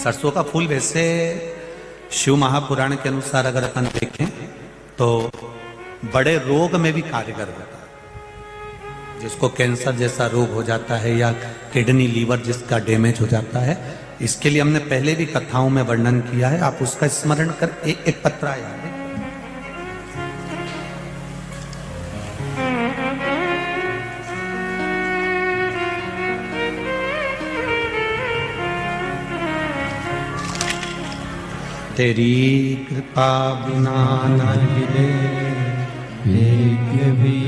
सरसों का फूल वैसे शिव महापुराण के अनुसार अगर अपन देखें तो बड़े रोग में भी कारगर होता है। जिसको कैंसर जैसा रोग हो जाता है या किडनी लीवर जिसका डैमेज हो जाता है, इसके लिए हमने पहले भी कथाओं में वर्णन किया है। आप उसका स्मरण कर एक पत्र आया है। तेरी कृपा बिना न हिले एक भी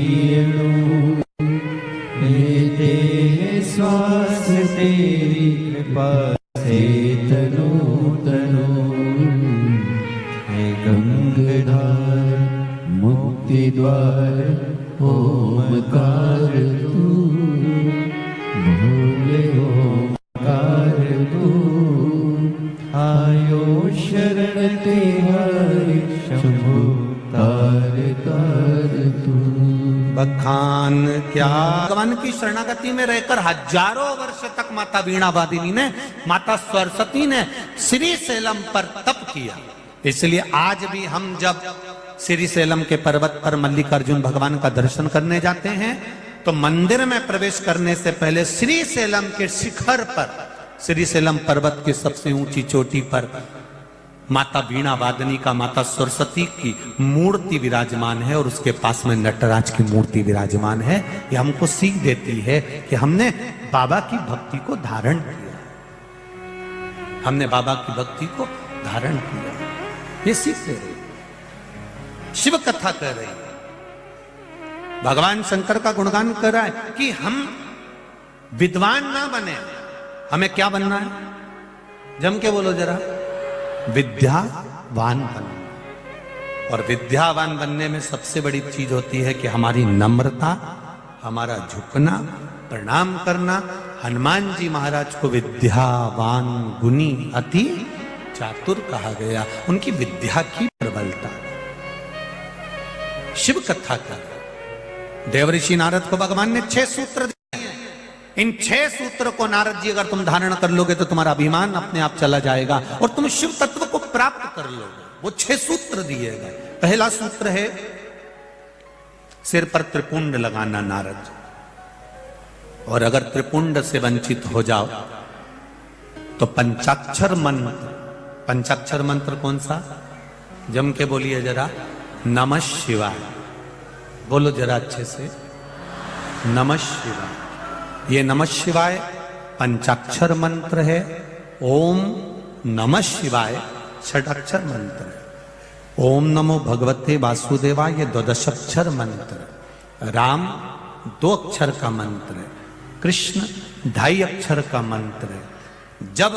लेते हैं श्वास तेरी कृपा से तनु तनु है गंगाधार मुक्ति द्वार ओमकार तू भोले ओमकार तू आयो शरण तेहारी शंभु तार तार तू। बखान क्या भगवान की शरणागति में रहकर हजारों वर्ष तक माता वीणा वादिनी ने, माता सरस्वती ने श्री सैलम पर तप किया। इसलिए आज भी हम जब श्री सैलम के पर्वत पर मल्लिकार्जुन भगवान का दर्शन करने जाते हैं तो मंदिर में प्रवेश करने से पहले श्री सैलम के शिखर पर, श्री सैलम पर्वत की सबसे ऊंची चोटी पर माता वीणा वादनी का, माता सरस्वती की मूर्ति विराजमान है और उसके पास में नटराज की मूर्ति विराजमान है। यह हमको सीख देती है कि हमने बाबा की भक्ति को धारण किया, हमने बाबा की भक्ति को धारण किया। ये सीख दे रही, शिव कथा कह रही, भगवान शंकर का गुणगान कर रहा है कि हम विद्वान ना बने, हमें क्या बनना है? जम के बोलो जरा, विद्यावान बनना। और विद्यावान बनने में सबसे बड़ी चीज होती है कि हमारी नम्रता, हमारा झुकना, प्रणाम करना। हनुमान जी महाराज को विद्यावान गुणी अति चातुर कहा गया, उनकी विद्या की प्रबलता। शिव कथा का देवऋषि नारद को भगवान ने 6 सूत्र दिए। इन 6 सूत्र को नारद जी अगर तुम धारण कर लोगे तो तुम्हारा अभिमान अपने आप चला जाएगा और तुम शिव तत्व को प्राप्त कर लोगे। वो 6 सूत्र दिए गए। पहला सूत्र है सिर पर त्रिपुंड लगाना नारद। और अगर त्रिपुंड से वंचित हो जाओ तो पंचाक्षर मंत्र, पंचाक्षर मंत्र कौन सा? जम के बोलिए जरा, नमः शिवाय। बोलो जरा अच्छे से, नमः शिवाय। ये नमः शिवाय पंचाक्षर मंत्र है। ओम नमः शिवाय षडाक्षर मंत्र है। ओम नमो भगवते वासुदेवाय ये 12 अक्षर मंत्र। राम 2 अक्षर का मंत्र है। कृष्ण 2.5 अक्षर का मंत्र है। जब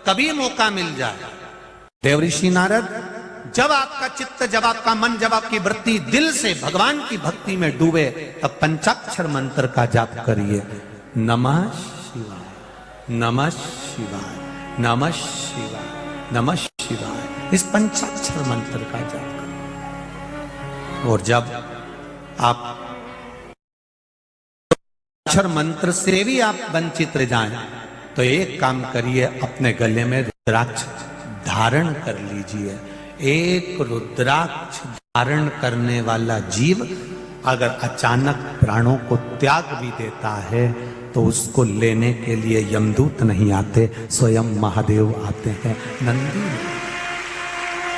कभी मौका मिल जाए देवऋषि नारद, जब आपका चित्त, जब आपका मन, जब आपकी वृत्ति दिल से भगवान की भक्ति में डूबे तब पंचाक्षर मंत्र का जाप करिए। नमः शिवाय, नमः शिवाय, नमः शिवाय, नमः शिवाय। इस पंचाक्षर मंत्र का जाप करें। और जब आप अक्षर मंत्र से भी आप वंचित रह जाएं तो एक काम करिए, अपने गले में रुद्राक्ष धारण कर लीजिए। एक रुद्राक्ष धारण करने वाला जीव अगर अचानक प्राणों को त्याग भी देता है तो उसको लेने के लिए यमदूत नहीं आते, स्वयं महादेव आते हैं। नंदी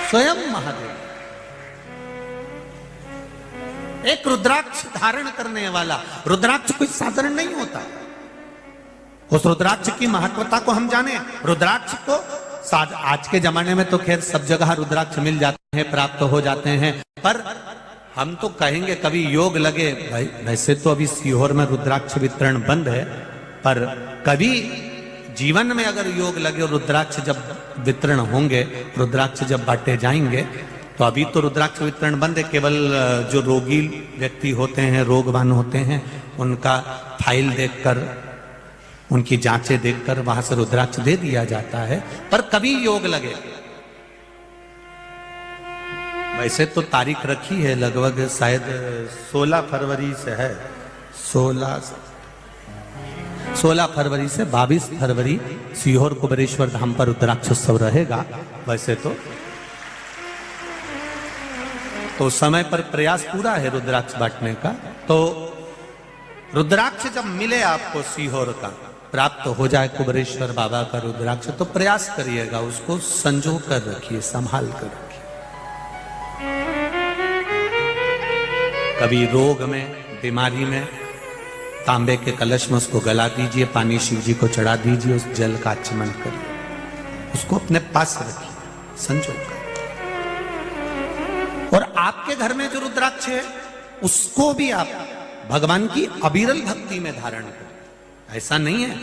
स्वयं महादेव। एक रुद्राक्ष धारण करने वाला, रुद्राक्ष कोई साधारण नहीं होता। उस रुद्राक्ष की महत्वता को हम जाने। रुद्राक्ष को आज के जमाने में तो खैर सब जगह रुद्राक्ष मिल जाते हैं, प्राप्त हो जाते हैं, पर हम तो कहेंगे कभी योग लगे। भाई वैसे तो अभी सीहोर में रुद्राक्ष वितरण बंद है, पर कभी जीवन में अगर योग लगे और रुद्राक्ष जब वितरण होंगे, रुद्राक्ष जब बांटे जाएंगे, तो अभी तो रुद्राक्ष वितरण बंद है। केवल जो रोगी व्यक्ति होते हैं, रोगवान होते हैं, उनका फाइल देखकर, उनकी जांचें देखकर वहां से रुद्राक्ष दे दिया जाता है। पर कभी योग लगे, वैसे तो तारीख रखी है लगभग शायद 16 फरवरी से है, 16 फरवरी से 22 फरवरी सीहोर कुबेरेश्वर धाम पर रुद्राक्षोत्सव रहेगा। वैसे तो समय पर प्रयास पूरा है रुद्राक्ष बांटने का। तो रुद्राक्ष जब मिले आपको सीहोर का, प्राप्त हो जाए कुबेरेश्वर बाबा का रुद्राक्ष, तो प्रयास करिएगा, उसको संजो कर रखिए, संभाल कर रखिए। कभी रोग में, बीमारी में, तांबे के कलश में उसको गला दीजिए, पानी शिव जी को चढ़ा दीजिए, उस जल का आचमन करिए, उसको अपने पास रखिए, संजो कर। और आपके घर में जो रुद्राक्ष है उसको भी आप भगवान की अविरल भक्ति में धारण करें। ऐसा नहीं है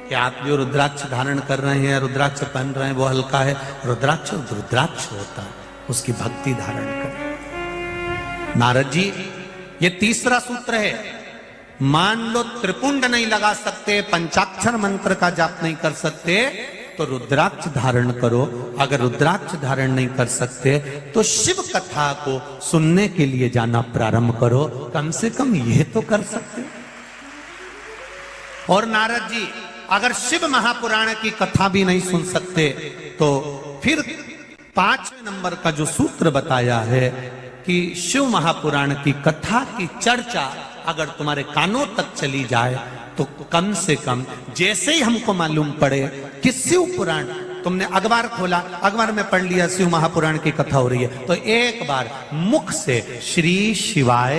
कि आप जो रुद्राक्ष धारण कर रहे हैं, रुद्राक्ष पहन रहे हैं, वो हल्का है। रुद्राक्ष रुद्राक्ष होता है, उसकी भक्ति धारण करें। नारद जी, ये तीसरा सूत्र है। मान लो त्रिपुंड नहीं लगा सकते, पंचाक्षर मंत्र का जाप नहीं कर सकते, तो रुद्राक्ष धारण करो। अगर रुद्राक्ष धारण नहीं कर सकते तो शिव कथा को सुनने के लिए जाना प्रारंभ करो। कम से कम ये तो कर सकते। और नारद जी, अगर शिव महापुराण की कथा भी नहीं सुन सकते तो फिर 5वें नंबर का जो सूत्र बताया है कि शिव महापुराण की कथा की चर्चा अगर तुम्हारे कानों तक चली जाए तो कम से कम, जैसे ही हमको मालूम पड़े कि शिव पुराण, तुमने अखबार खोला, अखबार में पढ़ लिया शिव महापुराण की कथा हो रही है, तो एक बार मुख से श्री शिवाय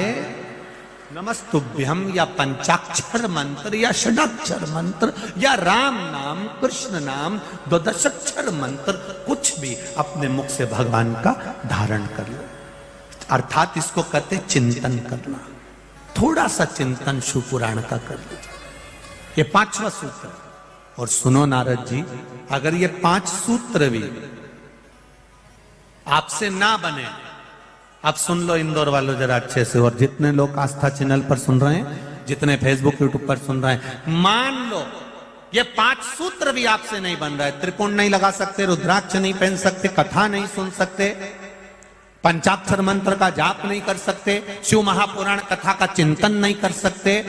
नमस्तुभ्यम या पंचाक्षर मंत्र या षडाक्षर मंत्र या राम नाम, कृष्ण नाम, 12 मंत्र, कुछ भी अपने मुख से भगवान का धारण कर लो। अर्थात इसको कहते चिंतन करना। थोड़ा सा चिंतन शिव पुराण का कर लीजिए। ये 5वां सूत्र। और सुनो नारद जी, अगर ये 5 सूत्र भी आपसे ना बने, आप सुन लो इंदौर वालों जरा अच्छे से, और जितने लोग आस्था चैनल पर सुन रहे हैं, जितने फेसबुक यूट्यूब पर सुन रहे हैं, मान लो ये 5 सूत्र भी आपसे नहीं बन रहा है, त्रिपुंड नहीं लगा सकते, रुद्राक्ष नहीं पहन सकते, कथा नहीं सुन सकते, पंचाक्षर मंत्र का जाप नहीं कर सकते, शिव महापुराण कथा का चिंतन नहीं कर सकते,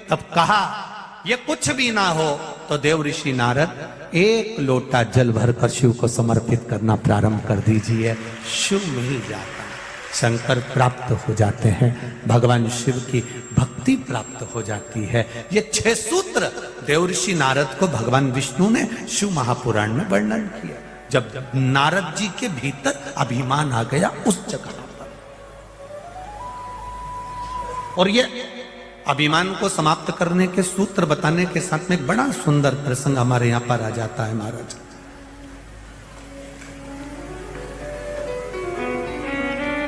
तब कहा ये कुछ भी ना हो तो देव ऋषि नारद 1 लोटा जल भरकर शिव को समर्पित करना प्रारंभ कर दीजिए। शिव मिल जाता है, शंकर प्राप्त हो जाते हैं, भगवान शिव की भक्ति प्राप्त हो जाती है। ये 6 सूत्र देव ऋषि नारद को भगवान विष्णु ने शिव महापुराण में वर्णन किया। जब नारद जी के भीतर अभिमान आ गया उस जगह पर, और ये अभिमान को समाप्त करने के सूत्र बताने के साथ में एक बड़ा सुंदर प्रसंग हमारे यहां पर आ जाता है। महाराज,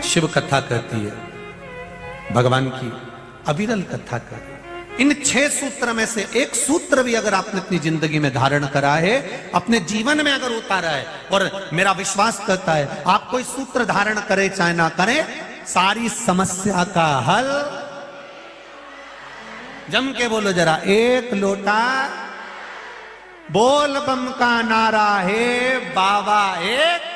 शिव कथा कहती है, भगवान की अविरल कथा कहती है। इन 6 सूत्र में से एक सूत्र भी अगर आपने अपनी जिंदगी में धारण करा है, अपने जीवन में अगर उतारा है, और मेरा विश्वास करता है आप कोई सूत्र धारण करे चाहे ना करे, सारी समस्या का हल, जम के बोलो जरा, 1 लोटा बोल बम का नारा है, बाबा एक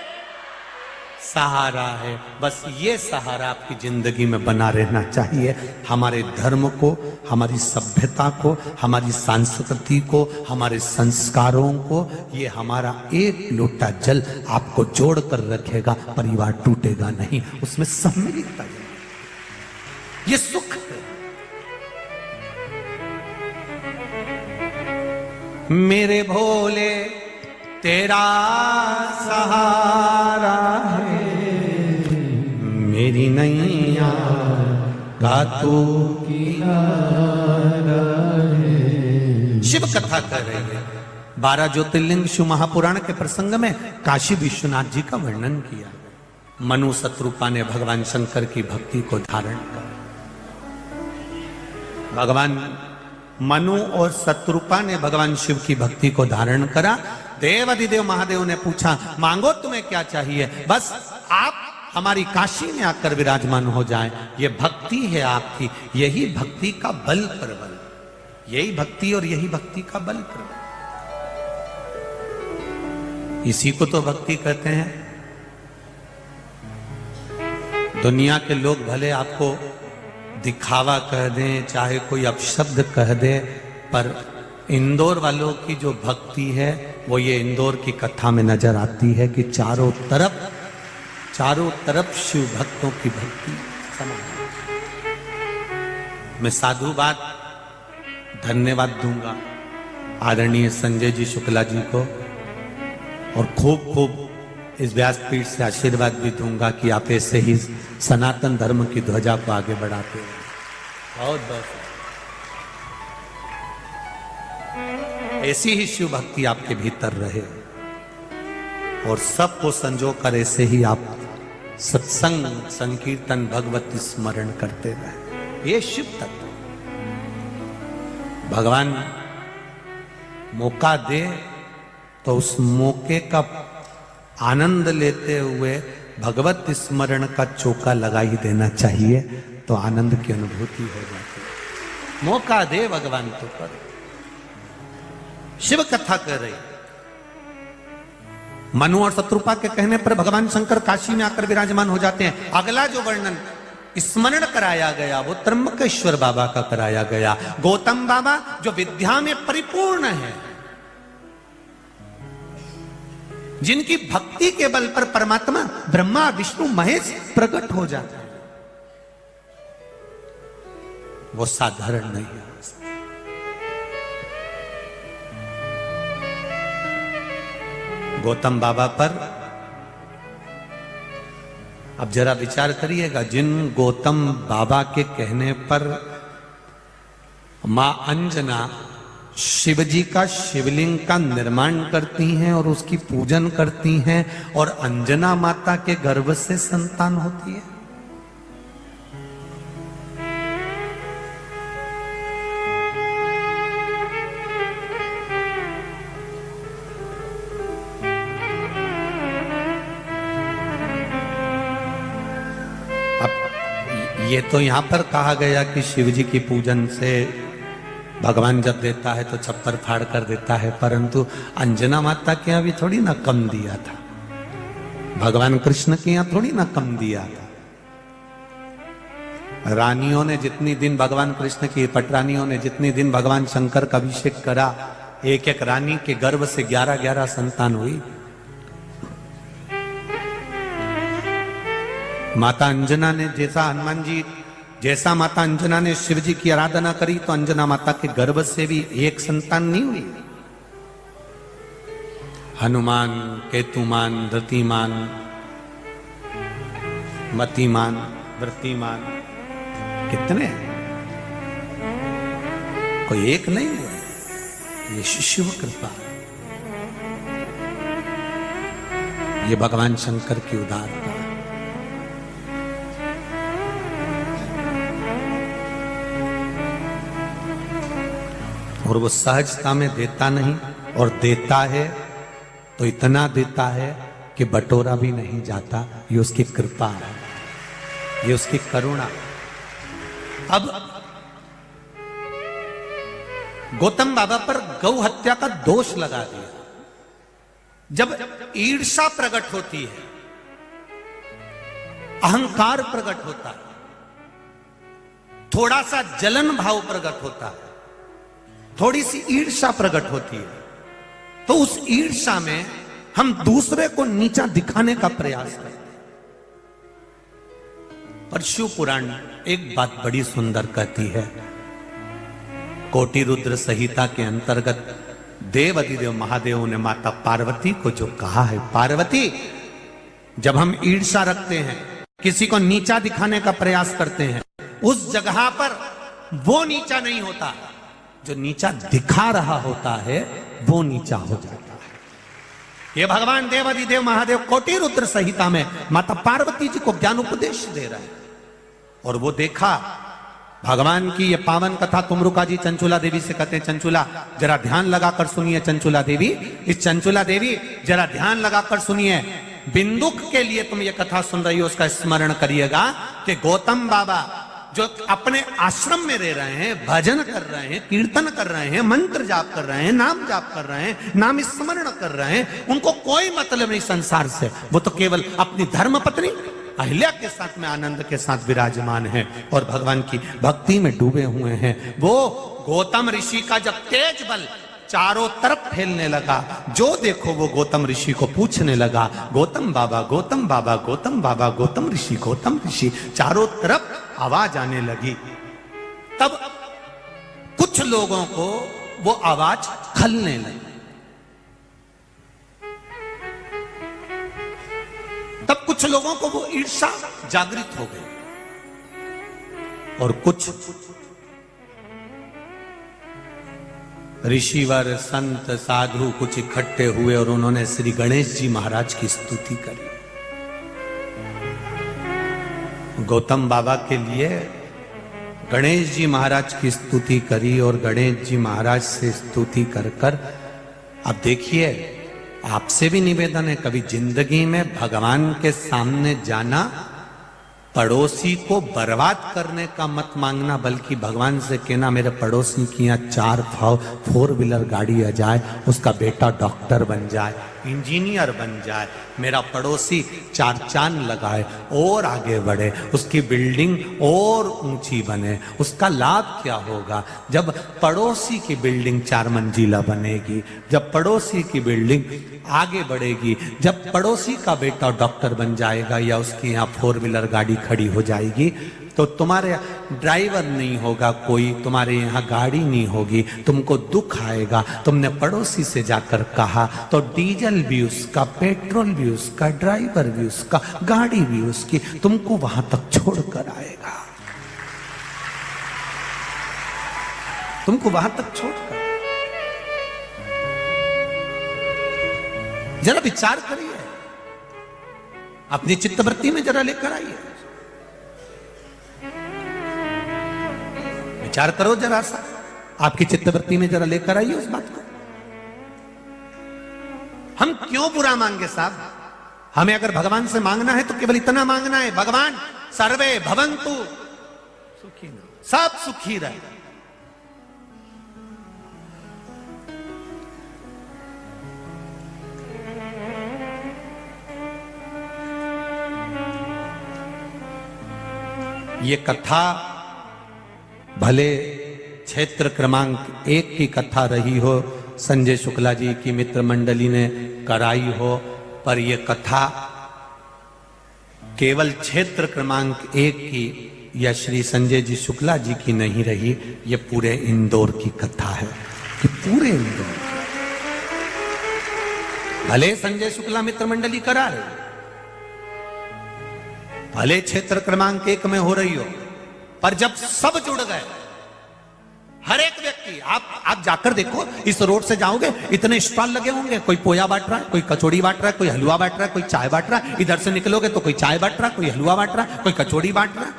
सहारा है। बस ये सहारा आपकी जिंदगी में बना रहना चाहिए। हमारे धर्म को, हमारी सभ्यता को, हमारी संस्कृति को, हमारे संस्कारों को, ये हमारा 1 लोटा जल आपको जोड़ कर रखेगा। परिवार टूटेगा नहीं, उसमें सम्मिलित है, ये सुख है। मेरे भोले तेरा सहारा है, मेरी नैया का तू किनारा है। शिव कथा कर रही है। 12 ज्योतिर्लिंग शिव महापुराण के प्रसंग में काशी विश्वनाथ जी का वर्णन किया। मनु शत्रुपा ने भगवान शंकर की भक्ति को धारण कर, भगवान मनु और शत्रुपा ने भगवान शिव की भक्ति को धारण करा। देवाधिदेव महादेव ने पूछा, मांगो तुम्हें क्या चाहिए, बस आप हमारी काशी में आकर विराजमान हो जाएं। ये भक्ति है आपकी, यही भक्ति का बल प्रबल, यही भक्ति और यही भक्ति का बल प्रबल, इसी को तो भक्ति कहते हैं। दुनिया के लोग भले आपको दिखावा कह दें, चाहे कोई अपशब्द कह दे, पर इंदौर वालों की जो भक्ति है वो ये इंदौर की कथा में नजर आती है कि चारों तरफ शिव भक्तों की भक्ति समान। मैं साधुवाद धन्यवाद दूंगा आदरणीय संजय जी शुक्ला जी को, और खूब खूब इस व्यासपीठ से आशीर्वाद भी दूंगा कि आप ऐसे ही सनातन धर्म की ध्वजा को आगे बढ़ाते हैं। बहुत बहुत ऐसी ही शिव भक्ति आपके भीतर रहे और सबको संजो कर ऐसे ही आप सत्संग संकीर्तन भगवती स्मरण करते रहे। ये शिव तत्व भगवान मौका दे तो उस मौके का आनंद लेते हुए भगवत स्मरण का चौका लगा ही देना चाहिए, तो आनंद की अनुभूति हो जाती है। मौका दे भगवान तो कर। शिव कथा कर रही, मनु और शत्रुपा के कहने पर भगवान शंकर काशी में आकर विराजमान हो जाते हैं। अगला जो वर्णन स्मरण कराया गया वो त्र्यंबकेश्वर बाबा का कराया गया। गौतम बाबा जो विद्या में परिपूर्ण है, जिनकी भक्ति के बल पर परमात्मा ब्रह्मा विष्णु महेश प्रकट हो जाता है, वो साधारण नहीं है। गौतम बाबा पर अब जरा विचार करिएगा, जिन गौतम बाबा के कहने पर मां अंजना शिव जी का शिवलिंग का निर्माण करती हैं और उसकी पूजन करती हैं, और अंजना माता के गर्भ से संतान होती है। ये तो यहां पर कहा गया कि शिव जी की पूजन से भगवान जब देता है तो छप्पर फाड़ कर देता है, परंतु अंजना माता के यहां भी थोड़ी ना कम दिया था, भगवान कृष्ण के यहां थोड़ी ना कम दिया था। रानियों ने जितनी दिन भगवान कृष्ण की पटरानियों ने जितनी दिन भगवान शंकर का अभिषेक करा, एक एक रानी के गर्भ से 11-11 संतान हुई। माता अंजना ने जैसा माता अंजना ने शिव जी की आराधना करी, तो अंजना माता के गर्भ से भी एक संतान नहीं हुई। हनुमान, केतुमान, धृतिमान, मतिमान, वृत्तिमान, कितने? कोई एक नहीं हुआ। ये शिव कृपा, ये भगवान शंकर की उदारता। और वो सहजता में देता नहीं, और देता है तो इतना देता है कि बटोरा भी नहीं जाता। ये उसकी कृपा है, ये उसकी करुणा। अब गौतम बाबा पर गौ हत्या का दोष लगा दिया। जब ईर्ष्या प्रकट होती है, अहंकार प्रकट होता है, थोड़ा सा जलन भाव प्रकट होता है, थोड़ी सी ईर्ष्या प्रकट होती है, तो उस ईर्ष्या में हम दूसरे को नीचा दिखाने का प्रयास करते हैं। पर शिव पुराण एक बात बड़ी सुंदर कहती है। कोटि रुद्र संहिता के अंतर्गत देव अधिदेव महादेव ने माता पार्वती को जो कहा है, पार्वती, जब हम ईर्ष्या रखते हैं, किसी को नीचा दिखाने का प्रयास करते हैं, उस जगह पर वो नीचा नहीं होता, जो नीचा दिखा रहा होता है वो नीचा हो जाता है। ये भगवान देवाधिदेव महादेव कोटि रुद्र संहिता में माता पार्वती जी को ज्ञान उपदेश दे रहे हैं। और वो देखा भगवान की ये पावन कथा तुमरुका जी चंचुला देवी से कहते हैं, चंचुला जरा ध्यान लगाकर सुनिए। चंचुला देवी, इस चंचुला देवी जरा ध्यान लगाकर सुनिए। बिंदुक के लिए तुम ये कथा सुन रही हो, उसका स्मरण करिएगा कि गौतम बाबा जो अपने आश्रम में रह रहे हैं, भजन कर रहे हैं, कीर्तन कर रहे हैं, मंत्र जाप कर रहे हैं, नाम जाप कर रहे हैं, नाम स्मरण कर रहे हैं, उनको कोई मतलब नहीं संसार से। वो तो केवल अपनी धर्म पत्नी अहिल्या के साथ में आनंद के साथ विराजमान है और भगवान की भक्ति में डूबे हुए हैं। वो गौतम ऋषि का जब तेज बल चारों तरफ फैलने लगा। जो देखो वो गौतम ऋषि को पूछने लगा, गौतम बाबा, गौतम बाबा, गौतम बाबा, गौतम ऋषि, गौतम ऋषि। चारों तरफ आवाज आने लगी। तब कुछ लोगों को वो आवाज खलने लगी। तब कुछ लोगों को वो ईर्ष्या जागृत हो गई और कुछ ऋषिवर, संत, साधु कुछ इकट्ठे हुए और उन्होंने श्री गणेश जी महाराज की स्तुति करी। गौतम बाबा के लिए गणेश जी महाराज की स्तुति करी और गणेश जी महाराज से स्तुति कर कर अब देखिए, आपसे भी निवेदन है, कभी जिंदगी में भगवान के सामने जाना, पड़ोसी को बर्बाद करने का मत मांगना, बल्कि भगवान से कहना मेरे पड़ोसी की यहाँ 4 व्हीलर गाड़ी आ जाए, उसका बेटा डॉक्टर बन जाए, इंजीनियर बन जाए, मेरा पड़ोसी 4 चांद लगाए और आगे बढ़े, उसकी बिल्डिंग और ऊंची बने। उसका लाभ क्या होगा जब पड़ोसी की बिल्डिंग 4 मंजिला बनेगी, जब पड़ोसी की बिल्डिंग आगे बढ़ेगी, जब पड़ोसी का बेटा डॉक्टर बन जाएगा या उसकी यहाँ 4 व्हीलर गाड़ी खड़ी हो जाएगी, तो तुम्हारे ड्राइवर नहीं होगा कोई, तुम्हारे यहाँ गाड़ी नहीं होगी, तुमको दुख आएगा। तुमने पड़ोसी से जाकर कहा तो डीजल भी उसका, पेट्रोल भी उसका, ड्राइवर भी उसका, गाड़ी भी उसकी, तुमको वहां तक छोड़कर आएगा, तुमको वहां तक छोड़कर। जरा विचार करिए, अपनी चित्तवृत्ति में जरा लेकर आइए, विचार करो जरा सा, आपकी चित्तवृत्ति में जरा लेकर आइए उस बात को। हम क्यों बुरा मांगे साहब? हमें अगर भगवान से मांगना है तो केवल इतना मांगना है, भगवान सर्वे भवन्तु सुखिनः, सब सुखी रहे। ये कथा भले क्षेत्र क्रमांक 1 की कथा रही हो, संजय शुक्ला जी की मित्र मंडली ने कराई हो, पर यह कथा केवल क्षेत्र क्रमांक 1 की या श्री संजय जी शुक्ला जी की नहीं रही, ये पूरे इंदौर की कथा है कि पूरे इंदौर की। भले संजय शुक्ला मित्र मंडली करा रहे, भले क्षेत्र क्रमांक 1 में हो रही हो, पर जब सब जुड़ गए, हर एक व्यक्ति, आप जाकर देखो, इस रोड से जाओगे इतने स्टॉल लगे होंगे, कोई पोया बांट रहा है, कोई कचौड़ी बांट रहा है, कोई हलवा बांट रहा है, कोई चाय बांट रहा है। इधर से निकलोगे तो कोई चाय बांट रहा है, कोई हलवा बांट रहा है, कोई कचौड़ी बांट रहा है।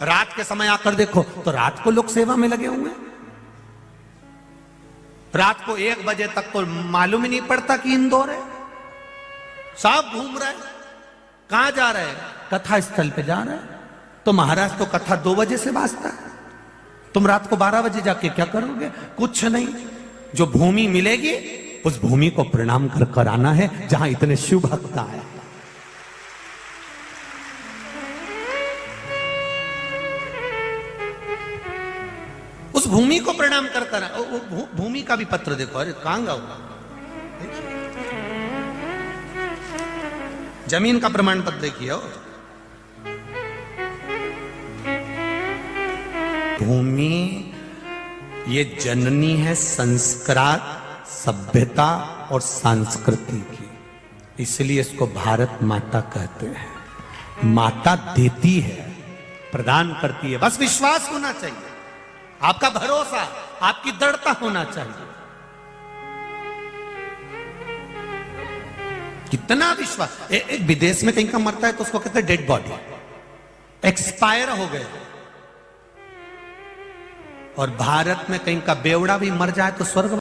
रात के समय आकर देखो तो रात को लोग सेवा में लगे हुए, रात को 1 बजे तक तो मालूम ही नहीं पड़ता कि इंदौर है, सब घूम रहे, कहां जा रहे हैं? कथा स्थल पे जा रहे हैं। तो महाराज तो कथा 2 बजे से बाजता है, तुम रात को 12 बजे जाके क्या करोगे? कुछ नहीं, जो भूमि मिलेगी उस भूमि को प्रणाम कर कर आना है जहां इतने शिव भक्त आए। उस भूमि को प्रणाम कर कर, भूमि का भी पत्र देखो, अरे कहां होगा, जमीन का प्रमाण पत्र देखिए। भूमि ये जननी है संस्कार, सभ्यता और संस्कृति की, इसलिए इसको भारत माता कहते हैं। माता देती है, प्रदान करती है, बस विश्वास होना चाहिए, आपका भरोसा, आपकी दृढ़ता होना चाहिए। कितना विश्वास। एक विदेश में कहीं का मरता है तो उसको कहते हैं डेड बॉडी, एक्सपायर हो गए। और भारत में कहीं का बेवड़ा भी मर जाए तो स्वर्ग